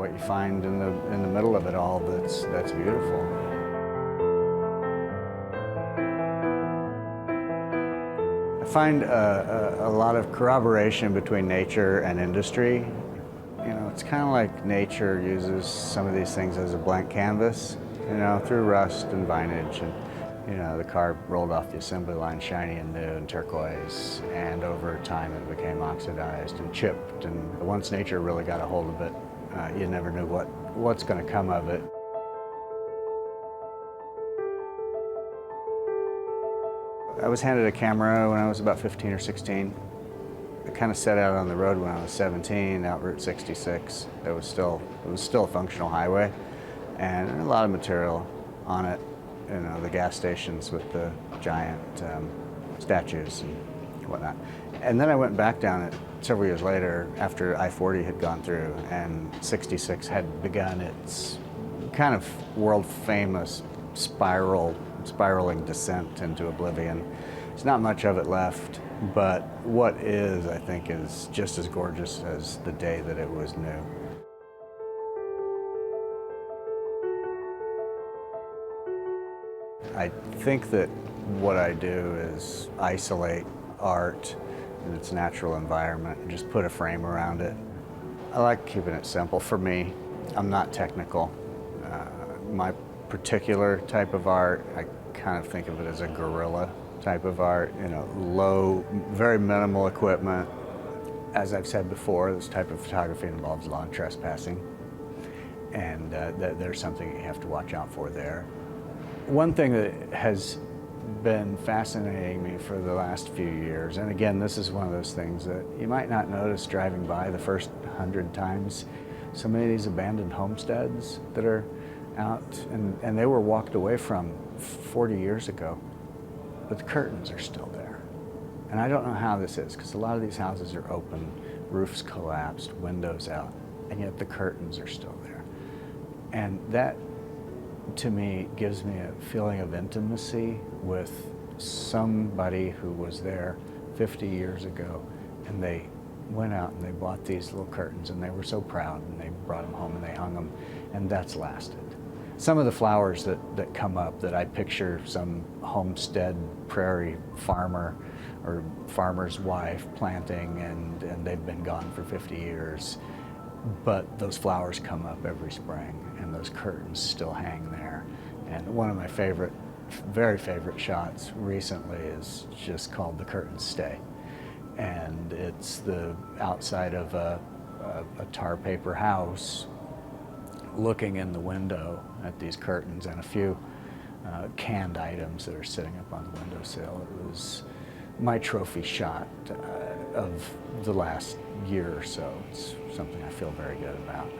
what you find in the middle of it all that's beautiful. I find a lot of corroboration between nature and industry. You know, it's kind of like nature uses some of these things as a blank canvas, you know, through rust and vinage. And, you know, the car rolled off the assembly line shiny and new and turquoise, and over time it became oxidized and chipped. And once nature really got a hold of it, you never knew what's going to come of it. I was handed a camera when I was about 15 or 16. I kind of set out on the road when I was 17, out Route 66. It was still a functional highway, and a lot of material on it. You know, the gas stations with the giant statues and whatnot. And then I went back down it several years later after I-40 had gone through and 66 had begun its kind of world-famous spiraling descent into oblivion. There's not much of it left, but what is, I think, is just as gorgeous as the day that it was new. I think that what I do is isolate art in its natural environment and just put a frame around it. I like keeping it simple. For me, I'm not technical. My particular type of art, I kind of think of it as a guerrilla type of art, you know, low, very minimal equipment. As I've said before, this type of photography involves lawn trespassing, and there's something you have to watch out for there. One thing that has been fascinating me for the last few years, and again, this is one of those things that you might not notice driving by the first 100 times, so many of these abandoned homesteads that are out, and they were walked away from 40 years ago, but the curtains are still there. And I don't know how this is, because a lot of these houses are open, roofs collapsed, windows out, and yet the curtains are still there. And that, to me, gives me a feeling of intimacy with somebody who was there 50 years ago, and they went out and they bought these little curtains, and they were so proud, and they brought them home and they hung them, and that's lasted. Some of the flowers that come up that I picture some homestead prairie farmer or farmer's wife planting, and they've been gone for 50 years. But those flowers come up every spring, and those curtains still hang there. And one of my favorite, very favorite shots recently is just called "The Curtains Stay." And it's the outside of a tar paper house, looking in the window at these curtains and a few canned items that are sitting up on the windowsill. It was my trophy shot of the last year or so. It's something I feel very good about.